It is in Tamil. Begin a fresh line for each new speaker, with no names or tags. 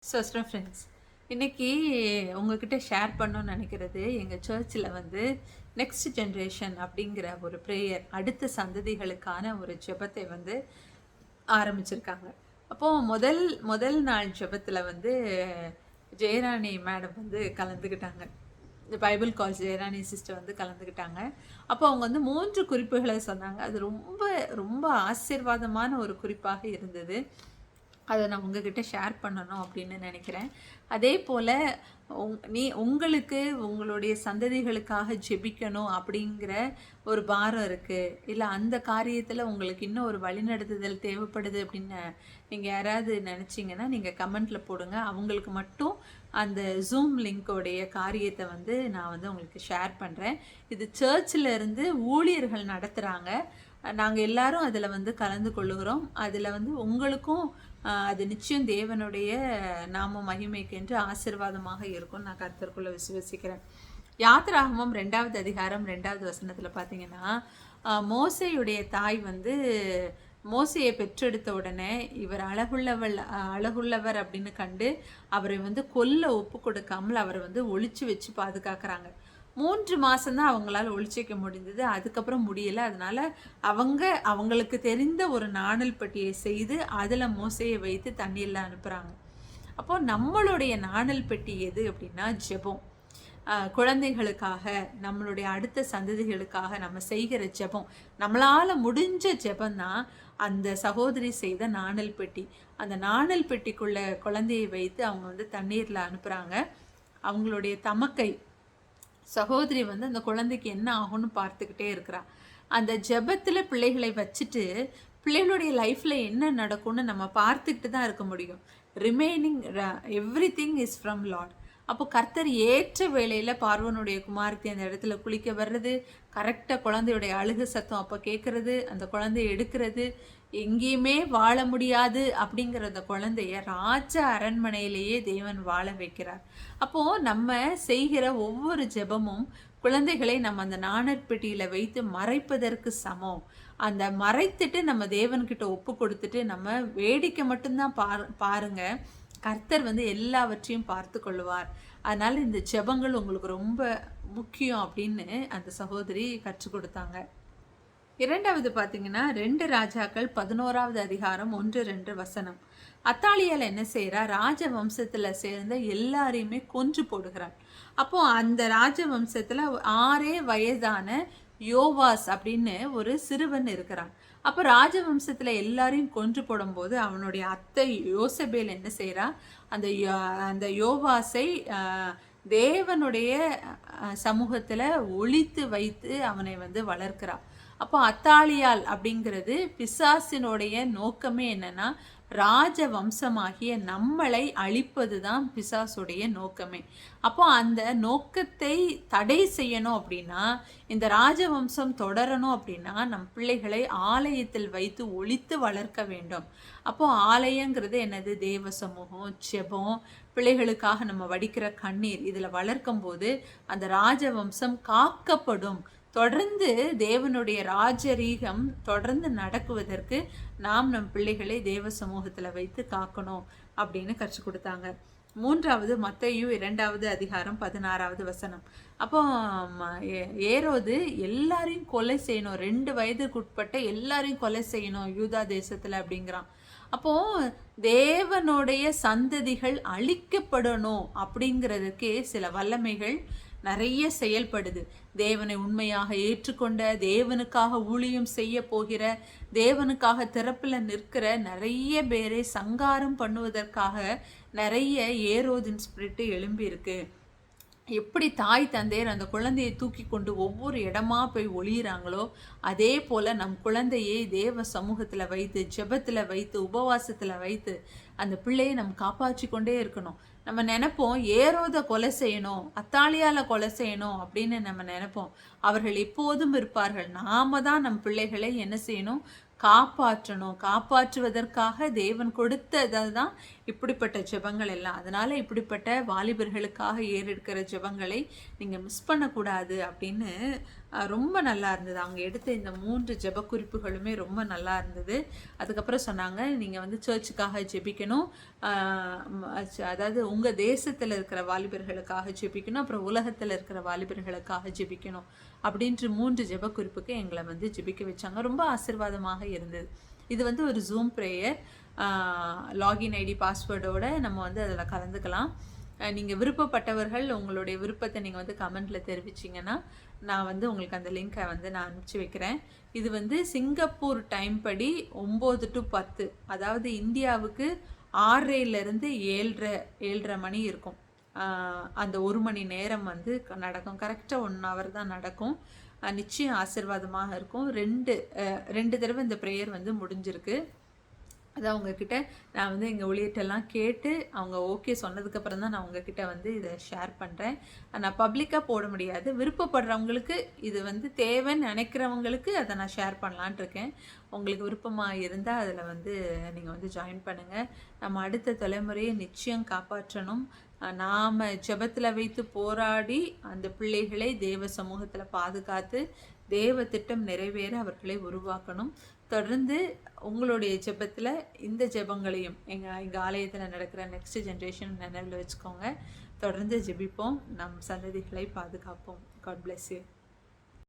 சிஸ்டர் ஃப்ரெண்ட்ஸ், இன்றைக்கி உங்ககிட்ட ஷேர் பண்ணணும்னு நினைக்கிறது, எங்கள் சர்ச்சில் வந்து நெக்ஸ்ட் ஜென்ரேஷன் அப்படிங்கிற ஒரு ப்ரேயர், அடுத்த சந்ததிகளுக்கான ஒரு ஜெபத்தை வந்து ஆரம்பிச்சிருக்காங்க. அப்போது முதல் நாள் ஜெபத்தில் வந்து ஜெயராணி மேடம் வந்து கலந்துக்கிட்டாங்க. இந்த பைபிள் கால்ஸ் ஜெயராணி சிஸ்டர் வந்து கலந்துக்கிட்டாங்க. அப்போ அவங்க வந்து 3 குறிப்புகளை சொன்னாங்க. அது ரொம்ப ரொம்ப ஆசீர்வாதமான ஒரு குறிப்பாக இருந்தது. அதை நான் உங்ககிட்ட ஷேர் பண்ணணும் அப்படின்னு நினைக்கிறேன். அதே போல் உங்களுக்கு உங்களுடைய சந்ததிகளுக்காக ஜெபிக்கணும் அப்படிங்கிற ஒரு பாரம் இருக்குது, இல்லை அந்த காரியத்தில் உங்களுக்கு இன்னும் ஒரு வழிநடத்துதல் தேவைப்படுது அப்படின்னு நீங்கள் யாராவது நினச்சிங்கன்னா நீங்கள் கமெண்ட்டில் போடுங்க. அவங்களுக்கு மட்டும் அந்த ஜூம் லிங்கோடைய காரியத்தை வந்து நான் வந்து உங்களுக்கு ஷேர் பண்ணுறேன். இது சர்ச்சில் இருந்து ஊழியர்கள் நடத்துகிறாங்க. நாங்கள் எல்லாரும் அதில் வந்து கலந்து கொள்ளுகிறோம். அதில் வந்து உங்களுக்கும் அது நிச்சயம் தேவனுடைய நாம மகிமைக்கென்று ஆசீர்வாதமாக இருக்கும். நான் கர்த்தருக்குள்ள விசுவசிக்கிறேன். யாத்திராகமம் 2வது அதிகாரம் 2வது வசனத்தில் பார்த்தீங்கன்னா, மோசேயுடைய தாய் வந்து மோசையை பெற்றெடுத்த உடனே இவர் அழகுள்ளவர் அப்படின்னு கண்டு அவரை வந்து கொல்ல ஒப்பு கொடுக்காமல் அவரை வந்து ஒளிச்சு வச்சு பாதுகாக்கிறாங்க. 3 மாதம்தான் அவங்களால ஒழிச்சிக்க முடிந்தது. அதுக்கப்புறம் முடியலை. அதனால் அவங்களுக்கு தெரிந்த ஒரு நாணல் பெட்டியை செய்து அதில் மோசையை வைத்து தண்ணீரில் அனுப்புகிறாங்க. அப்போது நம்மளுடைய நாணல் பெட்டி எது அப்படின்னா ஜெபம். குழந்தைகளுக்காக, நம்மளுடைய அடுத்த சந்ததிகளுக்காக நம்ம செய்கிற ஜெபம், நம்மளால் முடிஞ்ச ஜெபந்தான் அந்த சகோதரி செய்த நாணல் பெட்டி. அந்த நாணல் பெட்டிக்குள்ளே குழந்தையை வைத்து அவங்க வந்து தண்ணீரில் அனுப்புகிறாங்க. அவங்களுடைய தமக்கை சகோதரி வந்து அந்த குழந்தைக்கு என்ன ஆகும்னு பார்த்துக்கிட்டே இருக்கிறா. அந்த ஜெபத்தில் பிள்ளைகளை வச்சுட்டு பிள்ளைகளுடைய லைஃப்பில் என்ன நடக்கும்னு நம்ம பார்த்துக்கிட்டு தான் இருக்க முடியும். Remaining everything is from Lord. அப்போ கர்த்தர் ஏற்ற வேளையில் பார்வனுடைய குமாரத்தி அந்த இடத்துல குளிக்க வர்றது, கரெக்டாக குழந்தையுடைய அழுகு சத்தம் அப்போ கேட்குறது, அந்த குழந்தைய எடுக்கிறது, எங்கேயுமே வாழ முடியாது அப்படிங்கிற அந்த குழந்தைய ராஜ அரண்மனையிலேயே தேவன் வாழ வைக்கிறார். அப்போது நம்ம செய்கிற ஒவ்வொரு ஜெபமும் குழந்தைகளை நம்ம அந்த நாணற்பெட்டியில் வைத்து மறைப்பதற்கு சமம். அந்த மறைத்துட்டு நம்ம தேவன்கிட்ட ஒப்பு கொடுத்துட்டு நம்ம வேடிக்கை மட்டும்தான் பாருங்க, கர்த்தர் வந்து எல்லாவற்றையும் பார்த்து கொள்ளுவார். அதனால் இந்த ஜெபங்கள் உங்களுக்கு ரொம்ப முக்கியம் அப்படின்னு அந்த சகோதரி கற்றுக் கொடுத்தாங்க. 2வது பார்த்தீங்கன்னா 2 ராஜாக்கள் 11வது அதிகாரம் 1-2 வசனம். அத்தாலியால் என்ன செய்கிறா, ராஜ வம்சத்தில் சேர்ந்த எல்லாரையுமே கொன்று போடுகிறாள். அப்போது அந்த ராஜ வம்சத்தில் 6 வயதான யோவாஸ் அப்படின்னு ஒரு சிறுவன் இருக்கிறான். அப்போ ராஜவம்சத்தில் எல்லாரையும் கொன்று போடும்போது அவனுடைய அத்தை யோசபேல் என்ன செய்கிறா, அந்த யோவாஸை தேவனுடைய சமூகத்தில் ஒளித்து வைத்து அவனை வந்து வளர்க்கிறா. அப்போ அத்தாலியால் அப்படிங்கிறது பிசாசினுடைய நோக்கமே என்னன்னா, ராஜ வம்சமாகிய நம்மளை அழிப்பது தான் பிசாசுடைய நோக்கமே. அப்போ அந்த நோக்கத்தை தடை செய்யணும் அப்படின்னா, இந்த ராஜவம்சம் தொடரணும் அப்படின்னா நம் பிள்ளைகளை ஆலயத்தில் வைத்து ஒளித்து வளர்க்க வேண்டும். அப்போ ஆலயங்கிறது என்னது, தேவ சமூகம், ஜெபம், பிள்ளைகளுக்காக நம்ம வடிக்கிற கண்ணீர், இதில் வளர்க்கும் போது அந்த ராஜவம்சம் காக்கப்படும். தொடர்ந்து தேவனுடைய ராஜரீகம் தொடர்ந்து நடக்குவதற்கு நாம் நம் பிள்ளைகளை தேவ சமூகத்தில் வைத்து காக்கணும் அப்படின்னு கற்றுக் கொடுத்தாங்க. 3வது மத்தேயு 2வது அதிகாரம் 16வது வசனம். அப்போ ஏரோது எல்லாரையும் கொலை செய்யணும், 2 வயதுக்குட்பட்ட எல்லாரையும் கொலை செய்யணும் யூதா தேசத்தில் அப்படிங்கிறான். அப்போ தேவனுடைய சந்ததிகள் அழிக்கப்படணும் அப்படிங்கிறதுக்கே சில வல்லமைகள் நிறைய செயல்படுது. தேவனை உண்மையாக ஏற்றுக்கொண்ட, தேவனுக்காக ஊழியம் செய்ய போகிற, தேவனுக்காக திறப்பில் நிற்கிற நிறைய பேரை சங்காரம் பண்ணுவதற்காக நிறைய ஏரோதின் ஸ்பிரிட்டு எழும்பி இருக்கு. எப்படி தாய் தந்தையர் அந்த குழந்தையை தூக்கி கொண்டு ஒவ்வொரு இடமா போய் ஒளியிறாங்களோ, அதே போல் நம் குழந்தையை தேவ சமூகத்தில் வைத்து, ஜெபத்தில் வைத்து, உபவாசத்தில் வைத்து அந்த பிள்ளையை நம்ம காப்பாற்றி கொண்டே இருக்கணும். நம்ம நினைப்போம் ஏரோதை கொலை செய்யணும், அத்தாலியால் கொலை செய்யணும் அப்படின்னு நம்ம நினைப்போம். அவர்கள் எப்போதும் இருப்பார்கள். நாம தான் நம் பிள்ளைகளை என்ன செய்யணும், காப்பாற்றணும். காப்பாற்றுவதற்காக தேவன் கொடுத்ததை தான் இப்படிப்பட்ட ஜெபங்கள் எல்லாம். அதனால் இப்படிப்பட்ட வாலிபர்களுக்காக ஏறெடுக்கிற ஜெபங்களை நீங்கள் மிஸ் பண்ணக்கூடாது அப்படின்னு ரொம்ப நல்லா இருந்தது. அவங்க எடுத்த இந்த 3 ஜெப குறிப்புகளுமே ரொம்ப நல்லா இருந்தது. அதுக்கப்புறம் சொன்னாங்க, நீங்கள் வந்து சர்ச்சுக்காக ஜெபிக்கணும், அதாவது உங்கள் தேசத்தில் இருக்கிற வாலிபர்களுக்காக ஜெபிக்கணும், அப்புறம் உலகத்தில் இருக்கிற வாலிபர்களுக்காக ஜெபிக்கணும் அப்படின்ற 3 ஜெப குறிப்புக்கு எங்களை வந்து ஜெபிக்க வச்சாங்க. ரொம்ப ஆசீர்வாதமாக இருந்தது. இது வந்து ஒரு ஜூம் ப்ரேயர். லாகின் ஐடி பாஸ்வேர்டோட நம்ம வந்து அதில் கலந்துக்கலாம். நீங்கள் விருப்பப்பட்டவர்கள் உங்களுடைய விருப்பத்தை நீங்கள் வந்து கமெண்ட்டில் தெரிவிச்சிங்கன்னா நான் வந்து உங்களுக்கு அந்த லிங்க்கை வந்து நான் அனுப்பிச்சி வைக்கிறேன். இது வந்து சிங்கப்பூர் டைம் படி 9 to 10, அதாவது இந்தியாவுக்கு 6:30லேருந்து 7:30 மணி இருக்கும். அந்த 1 மணி நேரம் வந்து நடக்கும். கரெக்டாக 1 hour தான் நடக்கும். நிச்சயம் ஆசீர்வாதமாக இருக்கும். 2 தடவை இந்த ப்ரேயர் வந்து முடிஞ்சிருக்கு. அதை அவங்கக்கிட்ட நான் வந்து எங்கள் ஊழியர்கிட்டலாம் கேட்டு அவங்க ஓகே சொன்னதுக்கப்புறம் தான் நான் உங்ககிட்ட வந்து இதை ஷேர் பண்ணுறேன். நான் பப்ளிக்காக போட முடியாது. விருப்பப்படுறவங்களுக்கு இது வந்து தேவைன்னு நினைக்கிறவங்களுக்கு அதை நான் ஷேர் பண்ணலான்ட்டு இருக்கேன். உங்களுக்கு விருப்பமாக இருந்தால் அதில் வந்து நீங்கள் வந்து ஜாயின் பண்ணுங்கள். நம்ம அடுத்த தலைமுறையை நிச்சயம் காப்பாற்றணும். நாம் ஜெபத்தில் வைத்து போராடி அந்த பிள்ளைகளை தேவ சமூகத்தில் பாதுகாத்து தேவ திட்டம் நிறைவேற அவர்களை உருவாக்கணும். தொடர்ந்து உங்களுடைய ஜெபத்தில் இந்த ஜெபங்களையும் எங்கள் ஆலயத்தில் நடக்கிற நெக்ஸ்ட் ஜென்ரேஷன் நினைவில் வச்சுக்கோங்க. தொடர்ந்து ஜெபிப்போம், நம் சந்ததிகளை பாதுகாப்போம். God bless you.